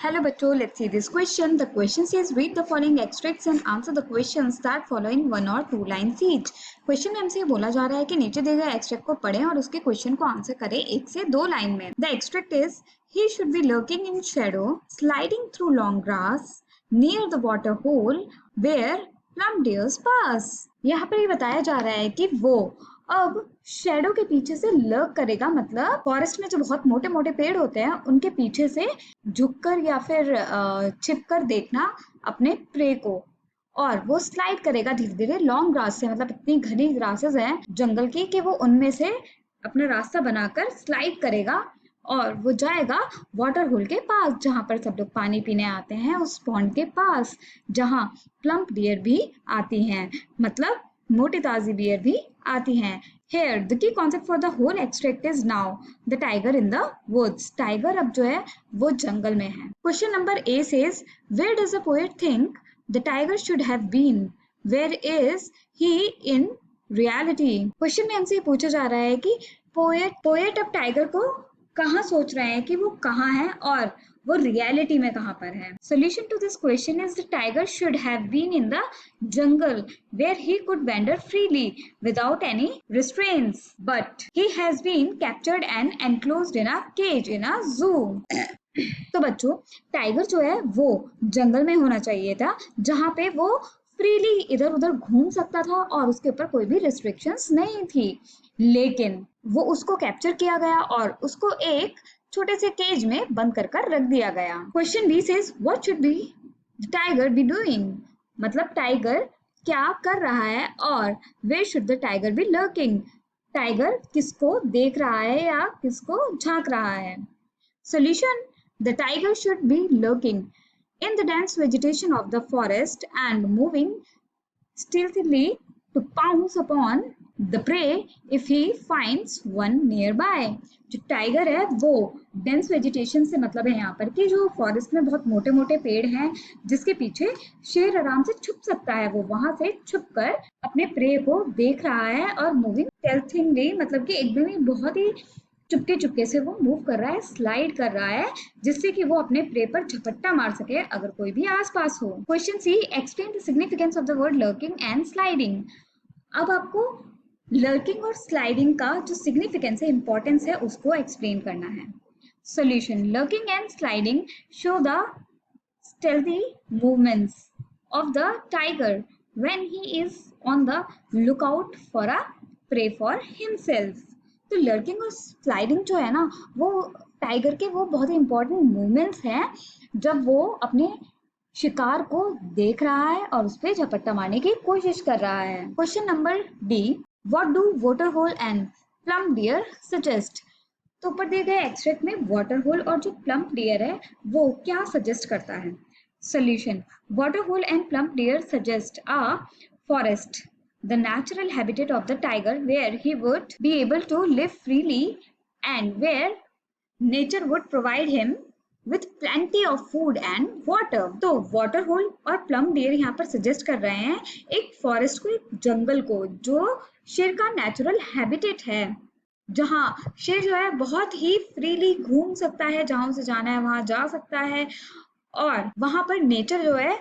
Hello बच्चों, let's see this question. The question says read the following extracts and answer the questions that follow in one or two lines each. Question में हमसे बोला जा रहा है कि नीचे दिए गए एक्सट्रैक्ट को पढ़ें और उसके क्वेश्चन को आंसर करें एक से दो लाइन में. The extract is he should be lurking in shadow, sliding through long grass near the water hole where plum deers pass. यहाँ पर ये बताया जा रहा है कि वो अब शेडो के पीछे से लर्क करेगा, मतलब फॉरेस्ट में जो बहुत मोटे मोटे पेड़ होते हैं उनके पीछे से झुककर या फिर छिपकर देखना अपने प्रे को, और वो स्लाइड करेगा धीरे धीरे लॉन्ग ग्रास से, मतलब इतनी घनी ग्रासेस हैं जंगल की कि वो उनमें से अपना रास्ता बनाकर स्लाइड करेगा और वो जाएगा वाटर होल के पास जहां पर सब लोग पानी पीने आते हैं, उस पॉन्ड के पास जहां प्लम्प डियर भी आती हैं, मतलब मोटी ताजी बियर भी आती हैं. Here the key concept for the whole extract is now the tiger in the woods. Tiger अब जो है वो जंगल में है. Question number A says where does the poet think the tiger should have been? Where is he in reality? Question में हमसे पूछा जा रहा है कि पोएट अब टाइगर को कहाँ सोच रहे हैं कि वो कहाँ है और वो रियलिटी में कहाँ पर है. Solution to this question is the tiger should have been in the jungle where he could wander freely without any restraints, but he has been captured and enclosed in a cage in a zoo. तो बच्चों, tiger जो है वो जंगल में होना चाहिए था जहां पे वो फ्रीली इधर उधर घूम सकता था और उसके ऊपर कोई भी रिस्ट्रिक्शंस नहीं थी, लेकिन वो उसको कैप्चर किया गया और उसको एक छोटे से केज में बंद कर रख दिया गया. Question B says what should be the tiger be doing, मतलब टाइगर क्या कर रहा है और where should the tiger be lurking, tiger किसको देख रहा है या किसको झांक रहा है. Solution: the tiger should be lurking in the dense vegetation of the forest and moving stealthily to pounce upon the prey if he finds one nearby. जो टाइगर है वो डेंस वेजिटेशन से मतलब है यहाँ पर कि जो फॉरेस्ट में बहुत मोटे मोटे पेड़ हैं जिसके पीछे शेर आराम से छुप सकता है, वो वहां से छुपकर अपने प्रे को देख रहा है और मूविंग स्टेल्थिंगली, मतलब कि एकदम ही बहुत ही चुपके चुपके से वो मूव कर रहा है, स्लाइड कर रहा है, जिससे कि वो अपने प्रे पर झपट्टा मार सके अगर कोई भी आसपास हो. Question C explain the significance of the word lurking and sliding. अब आपको लर्किंग और स्लाइडिंग का जो सिग्निफिकेंस है, इंपॉर्टेंस है, उसको एक्सप्लेन करना है. Solution: lurking and sliding show the stealthy movements of the tiger when he is on the lookout for a prey for himself. तो लर्किंग और स्लाइडिंग जो है ना वो टाइगर के वो बहुत ही इंपॉर्टेंट मूवमेंट्स हैं जब वो अपने शिकार को देख रहा है और उस पर झपट्टा मारने की कोशिश कर रहा है. Question number D, what do water hole and plum deer suggest. तो ऊपर दिए गए एक्सट्रैक्ट में वाटर होल और जो प्लम्प डियर है वो क्या सजेस्ट करता है. Solution: water hole and plump deer suggest a forest, the natural habitat of the tiger, where he would be able to live freely and where nature would provide him with plenty of food and water. तो water hole और plum deer यहाँ पर suggest कर रहे हैं एक forest को, एक जंगल को जो शेर का natural habitat है, जहाँ शेर जो है बहुत ही फ्रीली घूम सकता है, जहां उसे जाना है वहां जा सकता है और वहां पर नेचर जो है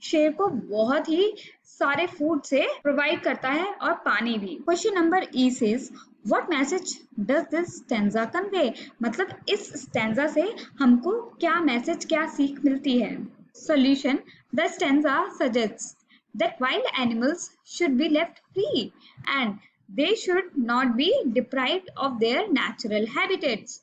शेर को बहुत ही सारे फूड से प्रोवाइड करता है और पानी भी. Question number E says what message does this stanza convey, मतलब इस स्टैंजा से हमको क्या मैसेज, क्या सीख मिलती है. Solution: the stanza suggests that wild animals should be left free and they should not be deprived of their natural habitats.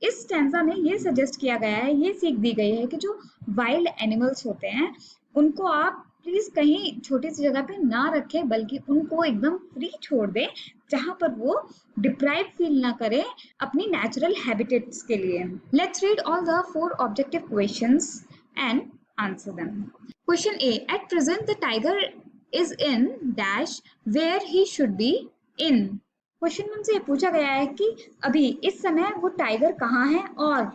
इस स्टैंजा में ये सजेस्ट किया गया है, ये सीख दी गई है कि जो वाइल्ड एनिमल्स होते हैं उनको आप प्लीज कहीं छोटी सी जगह पे ना रखें, बल्कि उनको एकदम फ्री छोड़ दें जहां पर वो डिप्राइव फील ना करें अपनी नेचुरल हैबिटेट्स के लिए. Let's read all the 4 objective questions and answer them. Question A, at present the tiger is in dash where he should be in. Question में हमसे पूछा गया है कि अभी इस समय वो टाइगर कहाँ है और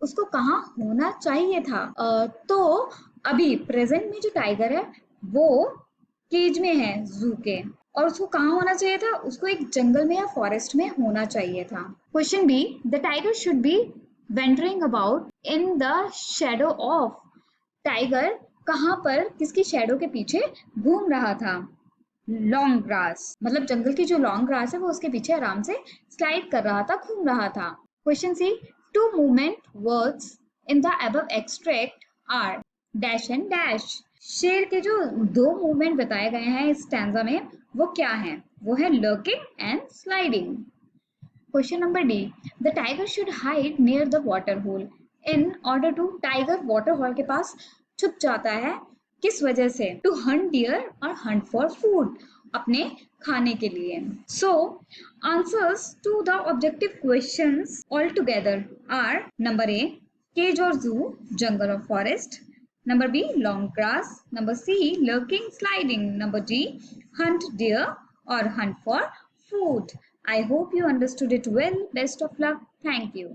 उसको कहाँ होना चाहिए था. तो अभी प्रेजेंट में जो टाइगर है वो केज में है जू के, और उसको कहाँ होना चाहिए था, उसको एक जंगल में या फॉरेस्ट में होना चाहिए था. Question B, the tiger should be wandering about in the shadow of, tiger कहाँ पर किसकी शेडो के पीछे घूम रहा था? लॉन्ग ग्रास, मतलब जंगल की जो लॉन्ग ग्रास है वो उसके पीछे आराम से स्लाइड कर रहा था, घूम रहा था। Question C, two movement words in the above extract are dash and dash. शेर के जो दो मूवमेंट बताए गए हैं इस स्टैंजा में वो क्या हैं? वो है lurking and sliding. Question number D, the tiger should hide near the water hole in order to, tiger water hole के पास छुप जाता है किस वजह से? टू हंट डियर और हंट फॉर फूड, अपने खाने के लिए। So answers to the objective questions all together are number A cage और जू, जंगल और forest, number B long grass, number C lurking sliding, number D hunt deer or hunt for food. I hope you understood it well. Best of luck. Thank you.